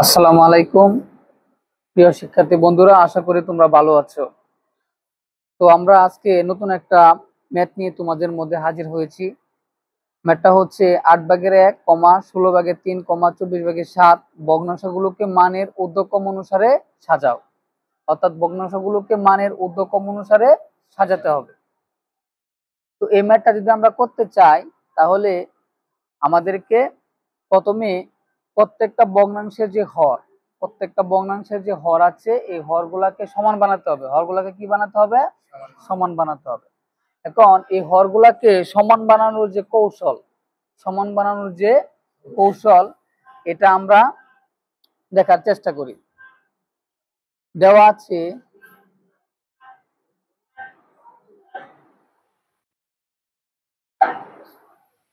আসসালামু আলাইকুম প্রিয় শিক্ষার্থী বন্ধুরা, আশা করি তোমরা ভালো আছো। তো আমরা আজকে নতুন একটা ম্যাথ নিয়ে তোমাদের মধ্যে হাজির হয়েছি। ম্যাথটা হচ্ছে 8/1, 16/3, 24/7 ভগ্নাংশগুলোকে মানের ঊর্ধ্বক্রম অনুসারে সাজাও। অর্থাৎ ভগ্নাংশগুলোকে মানের ঊর্ধ্বক্রম অনুসারে সাজাতে হবে। তো এই ম্যাথটা যদি আমরা করতে চাই তাহলে আমাদেরকে প্রথমে প্রত্যেকটা ভগ্নাংশের যে হর আছে এই হরগুলাকে সমান বানাতে হবে। হরগুলাকে কি বানাতে হবে? সমান বানাতে হবে। এখন এই হরগুলাকে সমান বানানোর যে কৌশল এটা আমরা দেখার চেষ্টা করি। দেওয়া আছে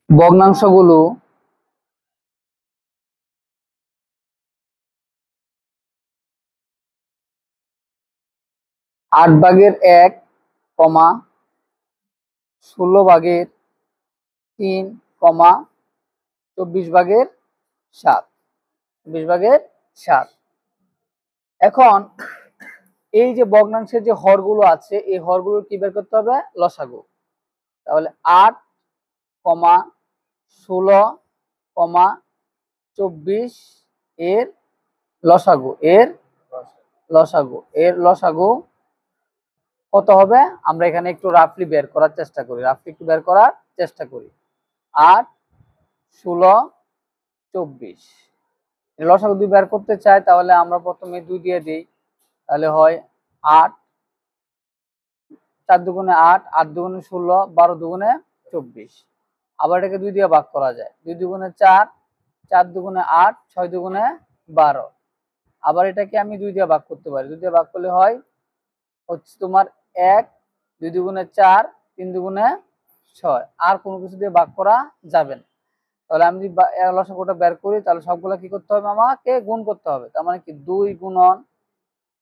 ভগ্নাংশগুলো 8/1, 16/3, 24/7। এখন এই যে ভগ্নাংশের যে হরগুলো আছে এই হরগুলো কি বের করতে হবে? লসাগু। তাহলে 8, 16, 24 এর লসাগু কত হবে? আমরা এখানে একটু রাফলি বের করার চেষ্টা করি। 8, 16, 24 লসাগু যদি বের করতে চাই তাহলে আমরা প্রথমে 2 দিয়ে দিই। তাহলে হয় 8, 4 দুগুণে 8, 8 দুগুণে 16, 12 দুগুণে 24। আবার এটাকে 2 দিয়ে ভাগ করা যায়। 2 দুগুণে 4, 4 দুগুণে 8, 6 দুগুণে 12। আবার এটাকে আমি 2 দিয়ে ভাগ করতে পারি। 2 দিয়ে ভাগ করলে হয় হচ্ছে তোমার 1, 2 দুগুণে 4, 3 দুগুণে 6। আর কোনো কিছু দিয়ে ভাগ করা যাবে না। তাহলে আমি যদি লসাগুটা বের করি তাহলে সবগুলা কি করতে হবে? আমাকে গুণ করতে হবে। তার মানে কি 2 গুণন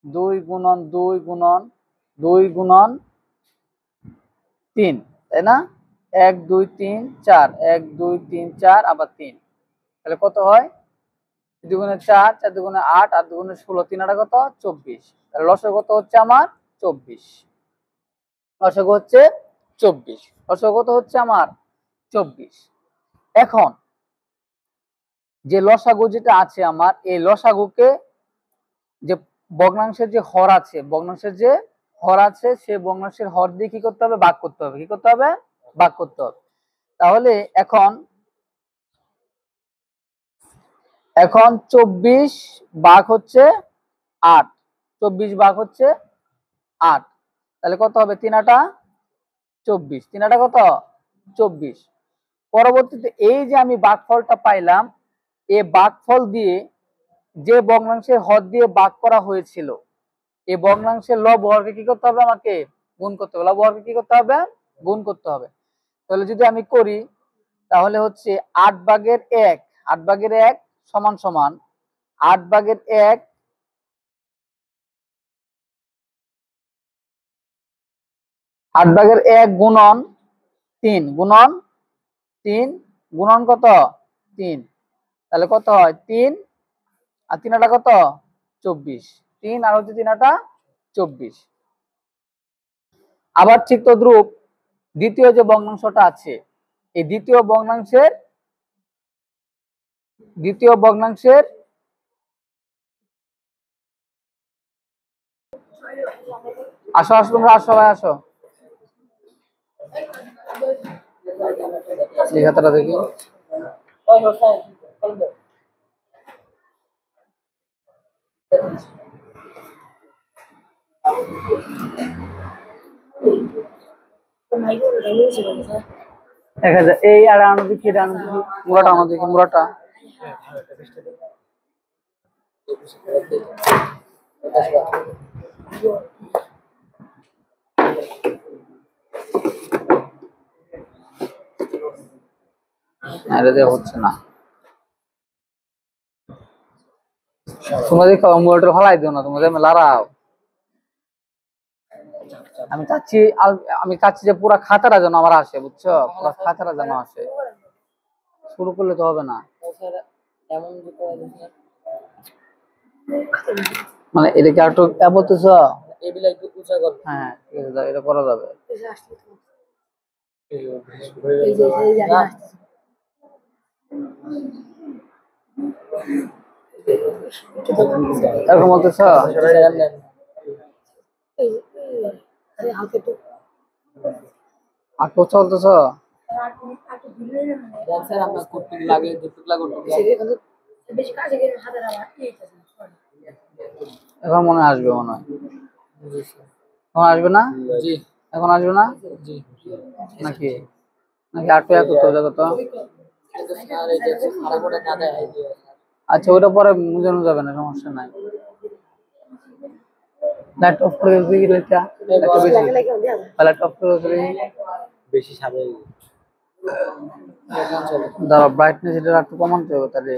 2 গুণন 2 গুণন 2 গুণন 3, তাই না? 1 2 3 4, 1 2 3 4 আবার 3। তাহলে কত হয়? 2 দুগুণে 4, 4 দুগুণে 8, 8 দুগুণে 16, 3 8 কত? 24। তাহলে লসাগু কত হচ্ছে আমার? 24। লসাগু হচ্ছে 24। লসাগু কত হচ্ছে আমার? 24। এখন যে লসাগু যেটা আছে আমার এই লসাগুকে যে ভগ্নাংশের যে হর আছে সেই ভগ্নাংশের হর দিয়ে কি করতে হবে? ভাগ করতে হবে। ভাগ করতে হবে। তাহলে এখন 24 ভাগ হচ্ছে 8। 24 ভাগ হচ্ছে 8। তাহলে কত হবে? 3 8 24। 3 8 কত? 24। পরবর্তীতে এই যে আমি ভাগফলটা পাইলাম এই ভাগফল দিয়ে যে ভগ্নাংশের হর দিয়ে ভাগ করা হয়েছিল এই ভগ্নাংশের লব হরকে কি করতে হবে? আমাকে গুণ করতে হবে। লব হরকে কি করতে হবে? গুণ করতে হবে। তাহলে যদি আমি করি তাহলে হচ্ছে 8/1 8/1 সমান সমান 8/1 8/1 গুণন 3 গুণন 3 গুণন কত? 3। তাহলে কত হয়? 3 আর 3 8 কত? 24। 3 আর হচ্ছে 3 8 24। আবার ঠিক তদ্রূপ দ্বিতীয় যে ভগ্নাংশটা আছে এই দ্বিতীয় ভগ্নাংশের আসো আসো তোমরা আসো ভাই আসো এই খাতাটা দেখি। দেখা যায় এই আর আনো দেখি মুরাটা আনো দেখি মুরাটা হচ্ছে না। তোমরা দেখো মুরাটা ফালাই দিও না, তোমরা লাড়াও। আমি চাচ্ছি যে পুরো খাতাটা যেন আমার আসে, বুঝছো? পুরো খাতাটা যেন আসে। শুরু করলে তো হবে না। মানে এটাকে একটু বলতেছ? এগুলা একটু উঁচা কর। হ্যাঁ ঠিক আছে, এটা করা যাবে। এরকম বলতেছ? আর কোথাও বলতেছ? এখন মনে হয় আসবে, মনে হয় এখন আসবে না। জি এখন আসবে না জি। নাকি? নাকি আটকে করতে হবে কত? আচ্ছা ওটা পরে মুজানো যাবে না, সমস্যা নাই। লাইট অফ করে দিই, লাইটটা একটু বেশি, লাইট অফ করে দিই। বেশি সাদা দাঁড়া, ব্রাইটনেস এটা একটু কমাতে হবে তাহলে।